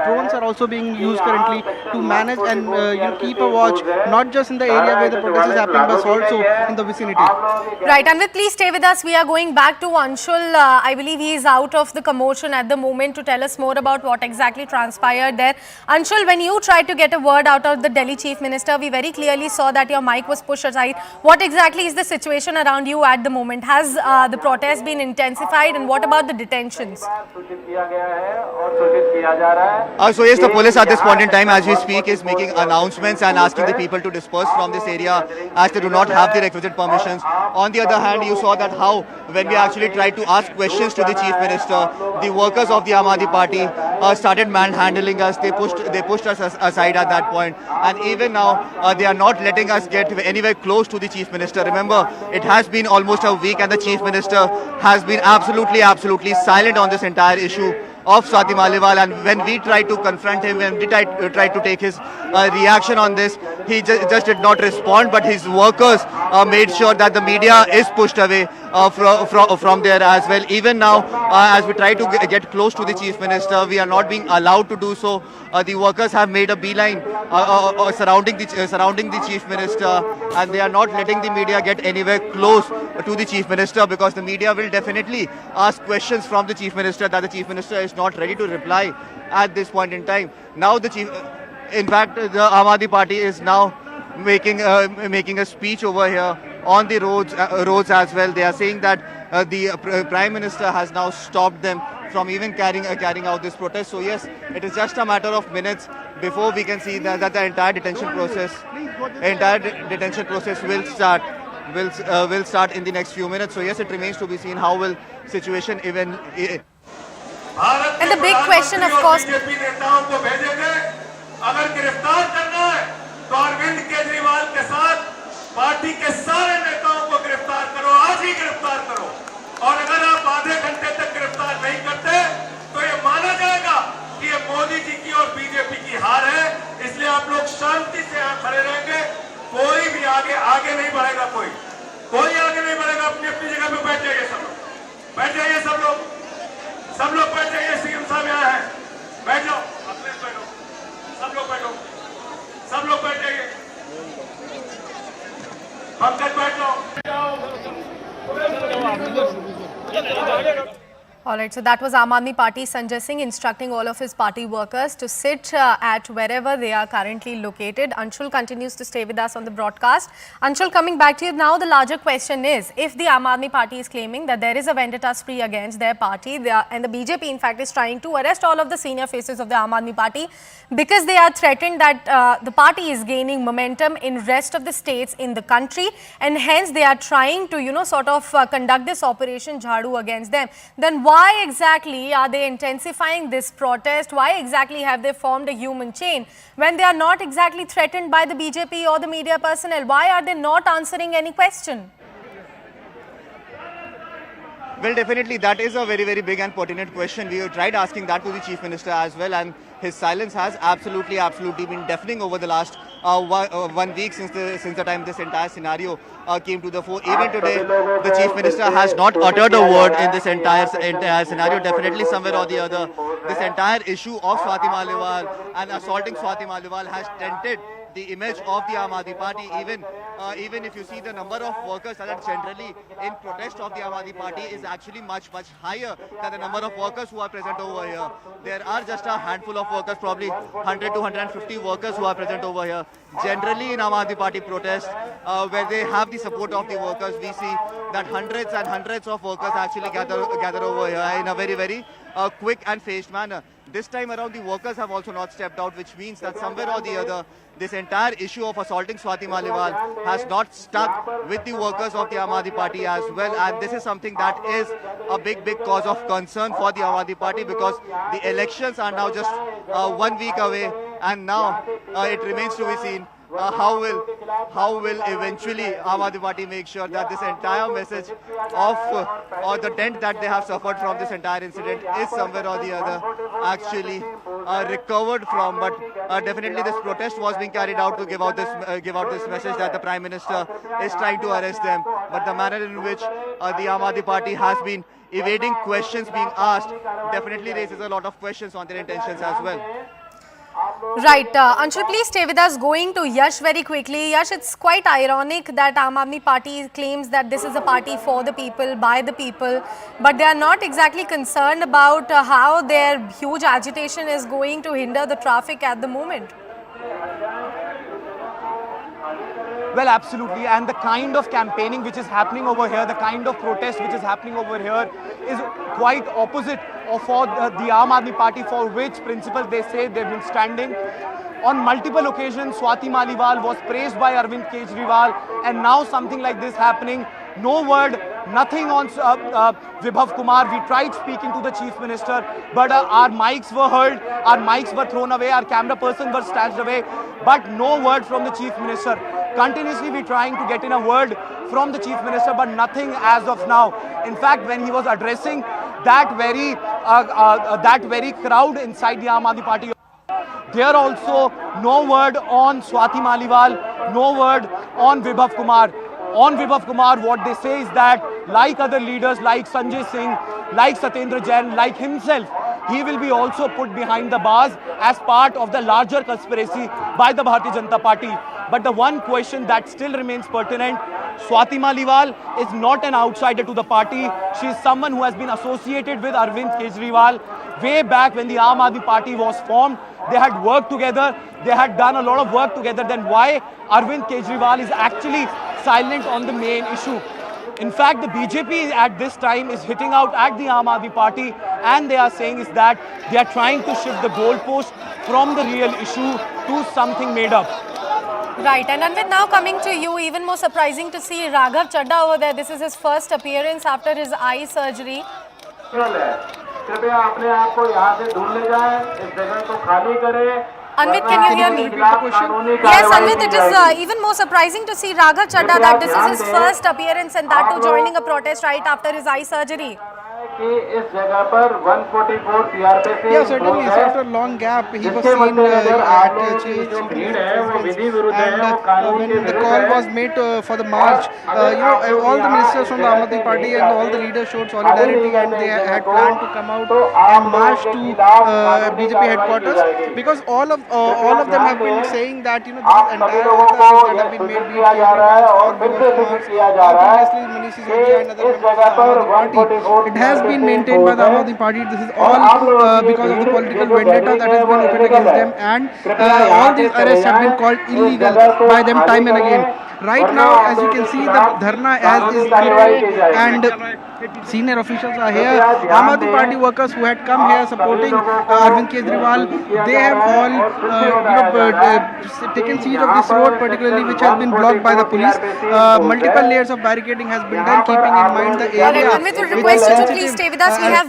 drones are also being used currently to manage and keep a watch, not just in the area where the protest is happening, but also in the vicinity. Right, Anvit, please stay with us. We are going back to Anshul. I believe he is out of the commotion at the moment to tell us more about what exactly transpired there. Anshul, when you tried to get a word out of the Delhi Chief Minister, we very clearly saw that your mic was pushed aside. What exactly is the situation around you at the moment? Has the protest been intensified, and what about the detentions? So yes, the police at this point in time, as we speak, is making announcements and asking the people to disperse from this area as they do not have the requisite permissions. On the other hand, you saw that how when we actually tried to ask questions to the Chief Minister, the workers of the Aam Aadmi Party started manhandling us. They pushed us aside at that point, and even now they are not letting us get anywhere close to the Chief Minister. Remember, it has been almost a week, and the Chief Minister has been absolutely silent on this entire issue of Swati Maliwal, and when we tried to confront him, when we tried to take his reaction on this, he just did not respond, but his workers made sure that the media is pushed away from there as well. Even now, as we try to get close to the Chief Minister, we are not being allowed to do so. The workers have made a beeline surrounding the Chief Minister, and they are not letting the media get anywhere close to the Chief Minister, because the media will definitely ask questions from the Chief Minister that the Chief Minister is not ready to reply at this point in time. Now in fact, the Aam Aadmi Party is now making a speech over here on the roads as well. They are saying that the Prime Minister has now stopped them from even carrying out this protest. So yes, it is just a matter of minutes before we can see that the entire detention process will start in the next few minutes. So yes, it remains to be seen how will situation even. And the big question, of course. अगर गिरफ्तार करना है तो अरविंद केजरीवाल के साथ party के सारे नेताओं को गिरफ्तार करो, आज ही गिरफ्तार करो। और अगर आप आधे घंटे तक गिरफ्तार नहीं करते तो ये माना जाएगा कि ये मोदी जी की और बीजेपी की हार है। इसलिए आप लोग शांति से यहाँ खड़े रहेंगे, कोई भी आगे नहीं बढ़ेगा, कोई आगे नहीं बढ़ेगा। अपनी अपनी जगह पे बैठ जाइए, सब लोग बैठ जाइए, सब लोग बैठ जाइए। सीएम साहब यहाँ है, बैठ जाओ, सब लोग बैठ जाइए, पंकज बैठ जाओ। All right, so that was Aam Aadmi Party Sanjay Singh instructing all of his party workers to sit at wherever they are currently located. Anshul continues to stay with us on the broadcast. Anshul, coming back to you now, the larger question is, if the Aam Aadmi Party is claiming that there is a vendetta spree against their party, and the BJP in fact is trying to arrest all of the senior faces of the Aam Aadmi Party because they are threatened that the party is gaining momentum in rest of the states in the country, and hence they are trying to, sort of conduct this Operation Jhadu against them, then why exactly are they intensifying this protest? Why exactly have they formed a human chain when they are not exactly threatened by the BJP or the media personnel? Why are they not answering any question? Well, definitely that is a very, very big and pertinent question. We have tried asking that to the Chief Minister as well, and his silence has absolutely been deafening over the last 1 week since the time this entire scenario came to the fore. Even today, the Chief Minister has not uttered a word in this entire scenario. Definitely somewhere or the other, this entire issue of Swati Maliwal and assaulting Swati Maliwal has dented the image of the Aam Aadmi Party. Even if you see the number of workers that are generally in protest of the Aam Aadmi Party is actually much higher than the number of workers who are present over here. There are just a handful of workers, probably 100 to 150 workers who are present over here. Generally in Aam Aadmi Party protests, where they have the support of the workers, we see that hundreds and hundreds of workers actually gather over here in a very quick and phased manner. This time around, the workers have also not stepped out, which means that somewhere or the other, this entire issue of assaulting Swati Maliwal has not stuck with the workers of the Aam Aadmi Party as well. And this is something that is a big cause of concern for the Aam Aadmi Party, because the elections are now just 1 week away, and now it remains to be seen how will eventually Aam Aadmi Party make sure that this entire message of or the dent that they have suffered from this entire incident is somewhere or the other actually recovered from. But definitely this protest was being carried out to give out this message that the Prime Minister is trying to arrest them. But the manner in which the Aam Aadmi Party has been evading questions being asked definitely raises a lot of questions on their intentions as well. Right, Anshul, please stay with us. Going to Yash very quickly. Yash, it's quite ironic that Aam Aadmi Party claims that this is a party for the people, by the people, but they are not exactly concerned about how their huge agitation is going to hinder the traffic at the moment. Well, absolutely. And the kind of campaigning which is happening over here, the kind of protest which is happening over here is quite opposite of for the Aam Aadmi Party, for which principle they say they've been standing. On multiple occasions, Swati Maliwal was praised by Arvind Kejriwal, and now something like this happening. No word, nothing on Vibhav Kumar. We tried speaking to the Chief Minister, but our mics were heard, our mics were thrown away, our camera person was snatched away, but no word from the Chief Minister. Continuously we're trying to get in a word from the Chief Minister, but nothing as of now. In fact, when he was addressing that very crowd inside the Aam Aadmi Party, there also no word on Swati Maliwal, no word on Vibhav Kumar. On Vibhav Kumar, what they say is that, like other leaders like Sanjay Singh, like Satyendra Jain, like himself, he will be also put behind the bars as part of the larger conspiracy by the Bharatiya Janata Party. But the one question that still remains pertinent, Swati Maliwal is not an outsider to the party. She is someone who has been associated with Arvind Kejriwal. Way back when the Aam Aadmi Party was formed, they had worked together, they had done a lot of work together. Then why Arvind Kejriwal is actually silent on the main issue? In fact, the BJP at this time is hitting out at the Aam Aadmi Party, and they are saying is that they are trying to shift the goalpost from the real issue to something made up. Right, and Anvit, now coming to you, even more surprising to see Raghav Chadha over there. This is his first appearance after his eye surgery. कृपया अपने आप को यहाँ से ढूंढ ले जाएं, इस जगह को खाली करें. Anvit, can you hear me? Yes, Anvit, it is even more surprising to see Raghav Chadha that this is his first appearance and that too joining a protest right after his eye surgery. कि इस जगह पर 144 CRPC Yeah, certainly. So after a long gap, he was seen at भीड़ है वो विधि विरुद्ध है, वो and कानून के when the विरुद्ध call है. was made for the march, all the ministers from the Aam Aadmi Party and all the leaders showed solidarity, and they had planned to come out and march to BJP headquarters, because all of them have been saying that this entire that have been made, be it previously Manish Sisodia and other members of the Aam Aadmi Party, it has been maintained by the Aam Aadmi Party. This is all because of the political vendetta that has been opened against them, and all these arrests have been called illegal by them time and again. Right now, as you can see, the dharna as is and senior officials are here. Aam Aadmi Party workers who had come here supporting Arvind Kejriwal, they have all taken siege of this road, particularly which has been blocked by the police. Multiple layers of barricading has been done, keeping in mind the area. Alright, Anvit, we'll request you to please stay with us. We have